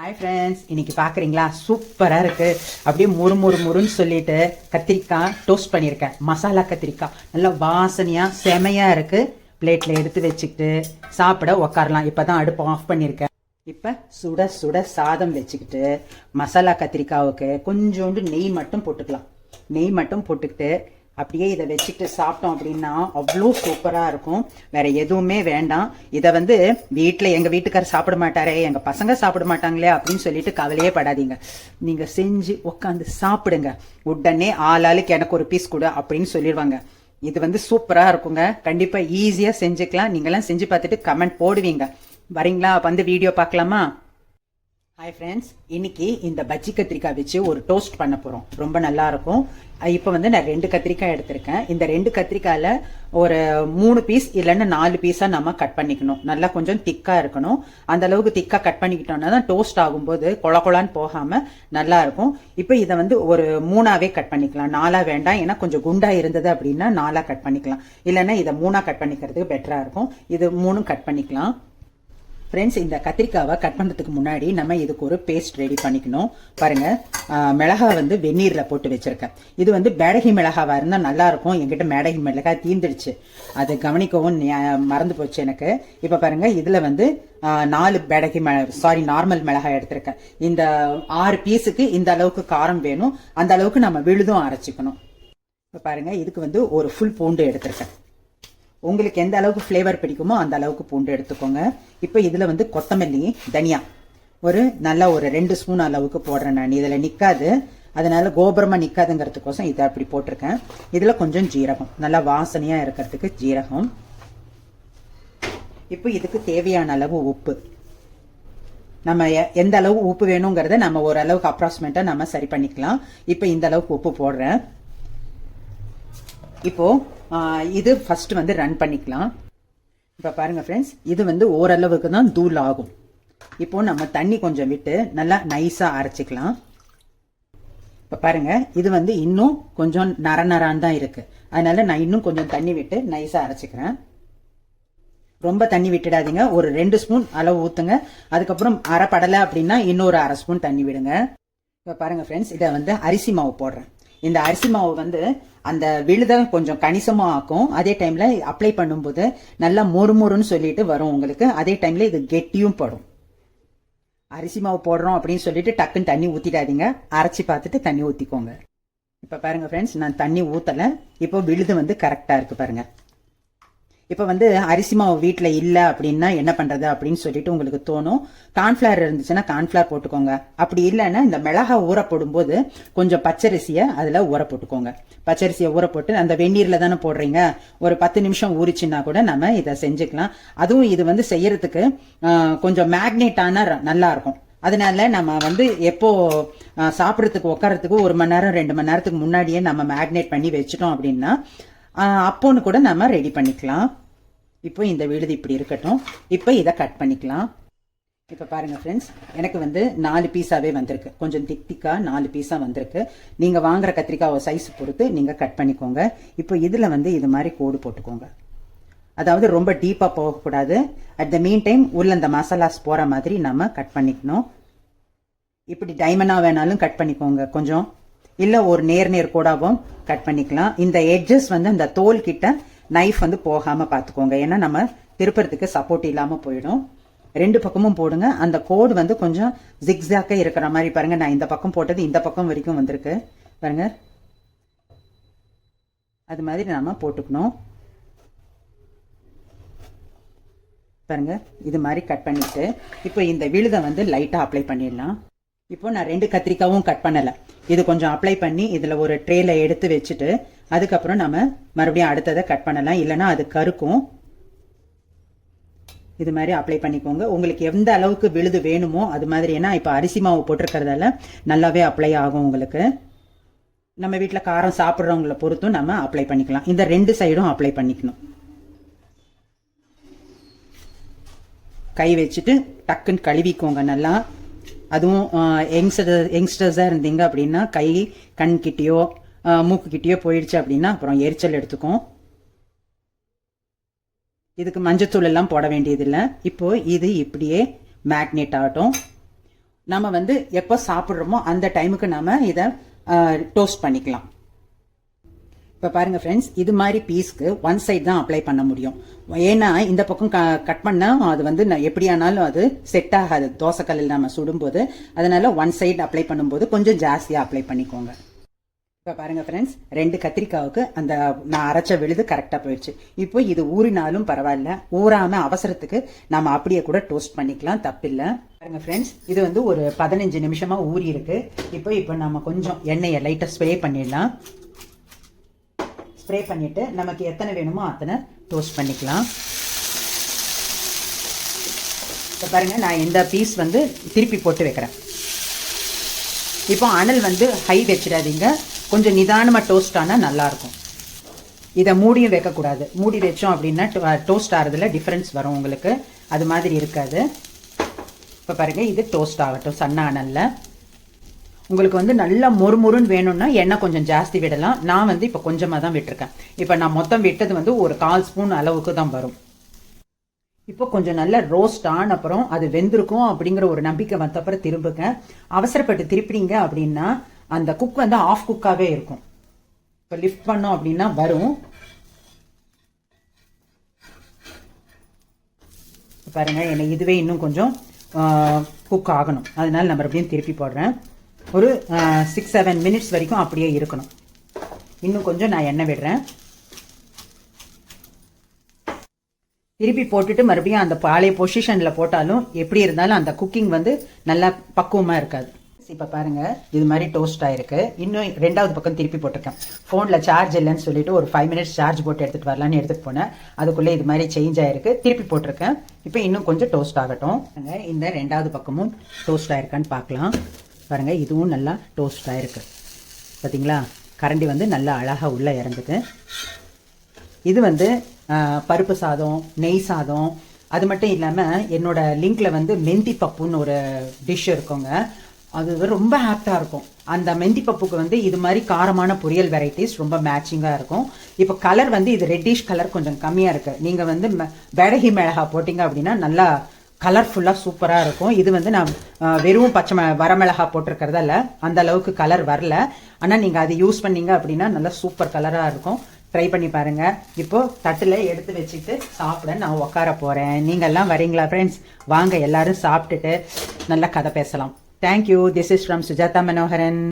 Hi friends, இன்னைக்கு பார்க்குறீங்களா சூப்பராக இருக்குது. அப்படியே முறுன்னு சொல்லிட்டு கத்திரிக்காய் டோஸ்ட் பண்ணியிருக்கேன். மசாலா கத்திரிக்காய் நல்லா வாசனையாக செமையாக இருக்குது. பிளேட்டில் எடுத்து வச்சுக்கிட்டு சாப்பிட உக்காரலாம். இப்போ தான் அடுப்பு ஆஃப் பண்ணியிருக்கேன். இப்போ சுட சுட சாதம் வச்சுக்கிட்டு மசாலா கத்திரிக்காவுக்கு கொஞ்சோண்டு நெய் மட்டும் போட்டுக்கலாம். நெய் மட்டும் போட்டுக்கிட்டு அப்படியே இதை வச்சுக்கிட்டு சாப்பிட்டோம் அப்படின்னா அவ்வளோ சூப்பராக இருக்கும். வேற எதுவுமே வேண்டாம். இதை வீட்டில் எங்கள் வீட்டுக்காரர் சாப்பிட மாட்டாரே, எங்கள் பசங்க சாப்பிட மாட்டாங்களே அப்படின்னு சொல்லிட்டு கவலையே படாதீங்க. நீங்கள் செஞ்சு உட்காந்து சாப்பிடுங்க. உடனே ஆளாளுக்கு எனக்கு ஒரு பீஸ் கொடு அப்படின்னு சொல்லிடுவாங்க. இது சூப்பராக இருக்குங்க. கண்டிப்பாக ஈஸியாக செஞ்சுக்கலாம். நீங்களாம் செஞ்சு பார்த்துட்டு கமெண்ட் போடுவீங்க. வரீங்களா? வீடியோ பார்க்கலாமா? ஹாய் ஃப்ரெண்ட்ஸ், இன்னைக்கு இந்த பஜ்ஜி கத்திரிக்காய் வச்சு ஒரு டோஸ்ட் பண்ண போகிறோம். ரொம்ப நல்லா இருக்கும். இப்போ நான் 2 கத்திரிக்காய் எடுத்திருக்கேன். இந்த 2 கத்திரிக்காயில் ஒரு 3 பீஸ் இல்லைன்னா 4 பீஸாக நம்ம கட் பண்ணிக்கணும். நல்லா கொஞ்சம் திக்காக இருக்கணும். அந்த அளவுக்கு திக்காக கட் பண்ணிக்கிட்டோம்னா தான் டோஸ்ட் ஆகும்போது கொழன்னு போகாமல் நல்லா இருக்கும். இப்போ இதை ஒரு 3ஆவே கட் பண்ணிக்கலாம். 4ஆ வேண்டாம். ஏன்னா கொஞ்சம் குண்டா இருந்தது அப்படின்னா 4ஆ கட் பண்ணிக்கலாம். இல்லைன்னா இதை 3ஆ கட் பண்ணிக்கிறதுக்கு பெட்டராக இருக்கும். இது 3 கட் பண்ணிக்கலாம். ஃப்ரெண்ட்ஸ், இந்த கத்திரிக்காவை கட் பண்ணுறதுக்கு முன்னாடி நம்ம இதுக்கு ஒரு பேஸ்ட் ரெடி பண்ணிக்கணும். பாருங்க, மிளகாய் வெந்நீரில் போட்டு வச்சிருக்கேன். இது பேடகி மிளகாவாக இருந்தால் நல்லா இருக்கும். என்கிட்ட மேடகி மிளகாய் தீந்துடுச்சு. அது கவனிக்கவும் மறந்து போச்சு எனக்கு. இப்போ பாருங்க, இதில் 4 பேடகி நார்மல் மிளகாய் எடுத்திருக்கேன். இந்த 6 பீஸுக்கு இந்த அளவுக்கு காரம் வேணும். அந்த அளவுக்கு நம்ம விழுதும் அரைச்சிக்கணும். இப்போ பாருங்க, இதுக்கு ஒரு ஃபுல் பூண்டு எடுத்திருக்கேன். உங்களுக்கு எந்த அளவுக்கு ஃப்ளேவர் பிடிக்குமோ அந்த அளவுக்கு பூண்டு எடுத்துக்கோங்க. இப்போ இதில் கொத்தமல்லி, தனியா ஒரு 2 ஸ்பூன் அளவுக்கு போடுறேன். நான் இதில் நிற்காது, அதனால கோபுரமாக நிற்காதுங்கிறதுக்கோசம் இதை அப்படி போட்டிருக்கேன். இதில் கொஞ்சம் ஜீரகம், நல்லா வாசனையாக இருக்கிறதுக்கு ஜீரகம். இப்போ இதுக்கு தேவையான அளவு உப்பு. நம்ம எந்த அளவு உப்பு வேணுங்கிறத நம்ம ஓரளவுக்கு அப்ராக்சிமேட்டாக நம்ம சரி பண்ணிக்கலாம். இப்போ இந்த அளவுக்கு உப்பு போடுறேன். இப்போ இது ஃபர்ஸ்ட் ரன் பண்ணிக்கலாம். இப்போ பாருங்க ஃப்ரெண்ட்ஸ், இது ஓரளவுக்கு தான் தூள் ஆகும். இப்போ நம்ம தண்ணி கொஞ்சம் விட்டு நல்லா நைஸாக அரைச்சிக்கலாம். இப்போ பாருங்க, இது இன்னும் கொஞ்சம் நரான்னு தான் இருக்கு. அதனால நான் இன்னும் கொஞ்சம் தண்ணி விட்டு நைஸாக அரைச்சிக்கிறேன். ரொம்ப தண்ணி விட்டுடாதீங்க. ஒரு 2 ஸ்பூன் அளவு ஊற்றுங்க. அதுக்கப்புறம் அரைப்படலை அப்படின்னா இன்னொரு 1/2 ஸ்பூன் தண்ணி விடுங்க. இப்போ பாருங்க ஃப்ரெண்ட்ஸ், இதை அரிசி மாவு போடுறேன். இந்த அரிசி மாவு அந்த விழுத கொஞ்சம் கணிசமாக ஆக்கும். அதே டைம்ல அப்ளை பண்ணும்போது நல்லா மொறுன்னு சொல்லிட்டு வரும் உங்களுக்கு. அதே டைம்ல இது கெட்டியும் படும். அரிசி மாவு போடுறோம் அப்படின்னு சொல்லிட்டு டக்குன்னு தண்ணி ஊத்திடாதீங்க. அரைச்சி பார்த்துட்டு தண்ணி ஊத்திக்கோங்க. இப்ப பாருங்க ஃப்ரெண்ட்ஸ், நான் தண்ணி ஊத்தல. இப்போ விழுது கரெக்டா இருக்கு பாருங்க. இப்போ அரிசி மாவு வீட்டில் இல்லை அப்படின்னா என்ன பண்ணுறது அப்படின்னு சொல்லிட்டு உங்களுக்கு தோணும். கார்ன்ஃப்ளவர் இருந்துச்சுன்னா கார்ன்ஃப்ளவர் போட்டுக்கோங்க. அப்படி இல்லைன்னா இந்த மிளகாய் ஊற போடும்போது கொஞ்சம் பச்சரிசியை அதில் ஊற போட்டுக்கோங்க. பச்சரிசியை ஊற போட்டு அந்த வெந்நீரில் தானே போடுறீங்க, ஒரு 10 நிமிஷம் ஊறிச்சுன்னா கூட நம்ம இதை செஞ்சுக்கலாம். அதுவும் இது செய்யறதுக்கு கொஞ்சம் மேக்னேட்டான நல்லா இருக்கும். அதனால நம்ம எப்போ சாப்பிட்றதுக்கு உட்காரத்துக்கு 1 மணி நேரம் 2 மணி நேரத்துக்கு முன்னாடியே நம்ம மேக்னேட் பண்ணி வச்சுட்டோம் அப்படின்னா அப்போன்னு கூட நம்ம ரெடி பண்ணிக்கலாம். இப்போ இந்த விழுது இப்படி இருக்கட்டும். இப்போ இதை கட் பண்ணிக்கலாம். இப்போ பாருங்க ஃப்ரெண்ட்ஸ், எனக்கு 4 பீஸாவே வந்திருக்கு. கொஞ்சம் திக்கா 4 பீஸா வந்திருக்கு. நீங்க வாங்குற கத்திரிக்காய் சைஸ் பொறுத்து நீங்க கட் பண்ணிக்கோங்க. இப்போ இதுல இது மாதிரி கோடு போட்டுக்கோங்க. அதாவது ரொம்ப டீப்பா போகக்கூடாது. அட் த மீன் டைம் உள்ள இந்த மசாலாஸ் போற மாதிரி நம்ம கட் பண்ணிக்கணும். இப்படி டைமண்டா வேணாலும் கட் பண்ணிக்கோங்க. கொஞ்சம் இல்ல ஒரு நேர் கோடாவும் கட் பண்ணிக்கலாம். இந்த எட்ஜஸ் அந்த தோல் கிட்ட நைஃப் போகாம பாத்துக்கோங்க. ஏன்னா நம்ம திருப்பறதுக்கு சப்போர்ட் இல்லாம போயிடும். 2 பக்கமும் போடுங்க. அந்த கோடு கொஞ்சம் ஜிக்ஸாக்க இருக்கிற மாதிரி பாருங்க. நான் இந்த பக்கம் போட்டது இந்த பக்கம் வரைக்கும் வந்திருக்கு பாருங்க. அது மாதிரி நாம போட்டுக்கணும். பாருங்க, இது மாதிரி கட் பண்ணிட்டு இப்போ இந்த விழுதை லைட்டா அப்ளை பண்ணிடலாம். இப்போ நான் 2 கத்திரிக்காவும் கட் பண்ணல. இது கொஞ்சம் அப்ளை பண்ணி இதுல ஒரு ட்ரேல எடுத்து வச்சுட்டு அதுக்கப்புறம் நம்ம மறுபடியும் அடுத்ததை கட் பண்ணலாம். இல்லைன்னா அது கருக்கும். இது மாதிரி அப்ளை பண்ணிக்கோங்க. உங்களுக்கு எந்த அளவுக்கு விழுது வேணுமோ அது மாதிரி. ஏன்னா இப்போ அரிசி மாவு போட்டிருக்கிறதால நல்லாவே அப்ளை ஆகும் உங்களுக்கு. நம்ம வீட்டில் காரம் சாப்பிட்றவங்கள பொறுத்தும் நம்ம அப்ளை பண்ணிக்கலாம். இந்த 2 சைடும் அப்ளை பண்ணிக்கணும். கை வச்சுட்டு டக்குன்னு கழுவிக்கோங்க நல்லா. அதுவும் யங்ஸ்டர்ஸா இருந்தீங்க அப்படின்னா கை கண் கிட்டயோ மூக்கு கிட்டயோ போயிடுச்சு அப்படின்னா அப்புறம் எரிச்சல் எடுத்துக்கும். இதுக்கு மஞ்சத்தூள் எல்லாம் போட வேண்டியதில்லை. இப்போ இது இப்படியே மேக்னேட் ஆகட்டும். நம்ம வந்து எப்போ சாப்பிட்றோமோ அந்த டைமுக்கு நம்ம இதை டோஸ்ட் பண்ணிக்கலாம். இப்போ பாருங்க ஃப்ரெண்ட்ஸ், இது மாதிரி பீஸ்க்கு ஒன் சைடு தான் அப்ளை பண்ண முடியும். ஏன்னா இந்த பக்கம் கட் பண்ணால் அது வந்து எப்படியானாலும் அது செட் ஆகாது தோசைக்கல்லில் நம்ம சுடும்போது. அதனால ஒன் சைடு அப்ளை பண்ணும்போது கொஞ்சம் ஜாஸ்தியாக அப்ளை பண்ணிக்கோங்க. இப்போ பாருங்க ஃப்ரெண்ட்ஸ், 2 கத்திரிக்காவுக்கு அந்த நான் அரைச்ச விழுது கரெக்டாக போயிடுச்சு. இப்போ இது ஊறினாலும் பரவாயில்ல, ஊறாமல் அவசரத்துக்கு நம்ம அப்படியே கூட டோஸ்ட் பண்ணிக்கலாம், தப்பில்லை. பாருங்க ஃப்ரெண்ட்ஸ், இது வந்து ஒரு 15 நிமிஷமாக ஊறி இருக்கு. இப்போ நம்ம கொஞ்சம் எண்ணெயை லைட்டாக ஸ்ப்ரே பண்ணிடலாம். ஸ்ப்ரே பண்ணிட்டு நமக்கு எத்தனை வேணுமோ அத்தனை டோஸ்ட் பண்ணிக்கலாம். இப்போ பாருங்க, நான் இந்த பீஸ் வந்து திருப்பி போட்டு வைக்கிறேன். இப்போ அனல் வந்து ஹை வச்சிடாதீங்க, கொஞ்சம் நிதானமாக டோஸ்ட் ஆனால் நல்லாயிருக்கும். இதை மூடியும் வைக்கக்கூடாது. மூடி வச்சோம் அப்படின்னா டோஸ்ட் ஆகிறதுல டிஃப்ரென்ஸ் வரும் உங்களுக்கு, அது மாதிரி இருக்காது. இப்போ பாருங்கள், இது டோஸ்ட் ஆகட்டும் சன்ன அனலில். உங்களுக்கு வந்து நல்லா மொறுமொறுன்னு வேணும்னா எண்ணெய் கொஞ்சம் ஜாஸ்தி விடலாம். நான் வந்து இப்போ கொஞ்சமாக தான் விட்டுருக்கேன். இப்போ நான் மொத்தம் விட்டது வந்து ஒரு 1/4 ஸ்பூன் அளவுக்கு தான் வரும். இப்போ கொஞ்சம் நல்லா ரோஸ்ட் ஆன அப்புறம் அது வெந்திருக்கும் அப்படிங்கிற ஒரு நம்பிக்கை வந்த அப்புறம் திரும்புங்க. அவசரப்பட்டு திருப்பினீங்க அப்படின்னா அந்த குக் வந்து ஆஃப் குக்காகவே இருக்கும். இப்போ லிஃப்ட் பண்ணோம் அப்படின்னா வரும். பாருங்க, எனக்கு இதுவே இன்னும் கொஞ்சம் குக் ஆகணும், அதனால நான் மறுபடியும் திருப்பி போடுறேன். ஒரு 6-7 மினிட்ஸ் வரைக்கும் அப்படியே இருக்கணும். இன்னும் கொஞ்சம் நான் எண்ணெய் விடுறேன். திருப்பி போட்டுட்டு மறுபடியும் அந்த பழைய பொசிஷனில் போட்டாலும் எப்படி இருந்தாலும் அந்த குக்கிங் வந்து நல்லா பக்குவமாக இருக்காது. இப்போ பாருங்க, இது மாதிரி டோஸ்ட் ஆயிருக்கு. இன்னும் 2வது பக்கம் திருப்பி போட்டிருக்கேன். ஃபோனில் சார்ஜ் இல்லைன்னு சொல்லிட்டு ஒரு 5 மினிட்ஸ் சார்ஜ் போட்டு எடுத்துகிட்டு வரலான்னு எடுத்துகிட்டு போனேன். அதுக்குள்ளே இது மாதிரி சேஞ்ச் ஆயிருக்கு. திருப்பி போட்டிருக்கேன். இப்போ இன்னும் கொஞ்சம் டோஸ்ட் ஆகட்டும். இந்த 2வது பக்கமும் டோஸ்ட் ஆயிருக்கான்னு பார்க்கலாம். பாருங்க, இதுவும் நல்லா டோஸ்ட் ஆயிருக்கு. பார்த்தீங்களா, கரண்டி வந்து நல்லா அழகாக உள்ளே இறங்குது. இது வந்து பருப்பு சாதம், நெய் சாதம், அது மட்டும் இல்லாமல் என்னோட லிங்க்ல வந்து மெந்தி பப்புன்னு ஒரு டிஷ் இருக்குங்க. அது ரொம்ப ஆப்டாக இருக்கும். அந்த மெந்தி பப்புக்கு வந்து இது மாதிரி காரமான பொரியல் வெரைட்டிஸ் ரொம்ப மேட்சிங்காக இருக்கும். இப்போ கலர் வந்து இது ரெட்டிஷ் கலர் கொஞ்சம் கம்மியாக இருக்குது. நீங்கள் வந்து பேடகி மிளகா போட்டிங்க அப்படின்னா நல்லா கலர்ஃபுல்லாக சூப்பராக இருக்கும். இது வந்து நான் வெறும் பச்சை வரமிளகா போட்டிருக்கிறதால அந்த அளவுக்கு கலர் வரல. ஆனால் நீங்கள் அதை யூஸ் பண்ணீங்க அப்படின்னா நல்லா சூப்பர் கலராக இருக்கும். ட்ரை பண்ணி பாருங்க. இப்போ தட்டில் எடுத்து வச்சுட்டு சாப்பிட நான் உட்கார போகிறேன். நீங்கள்லாம் வரீங்களா ஃப்ரெண்ட்ஸ்? வாங்க, எல்லாரும் சாப்பிட்டுட்டு நல்லா கதை பேசலாம். Thank you. This is from Sujatha Manoharan.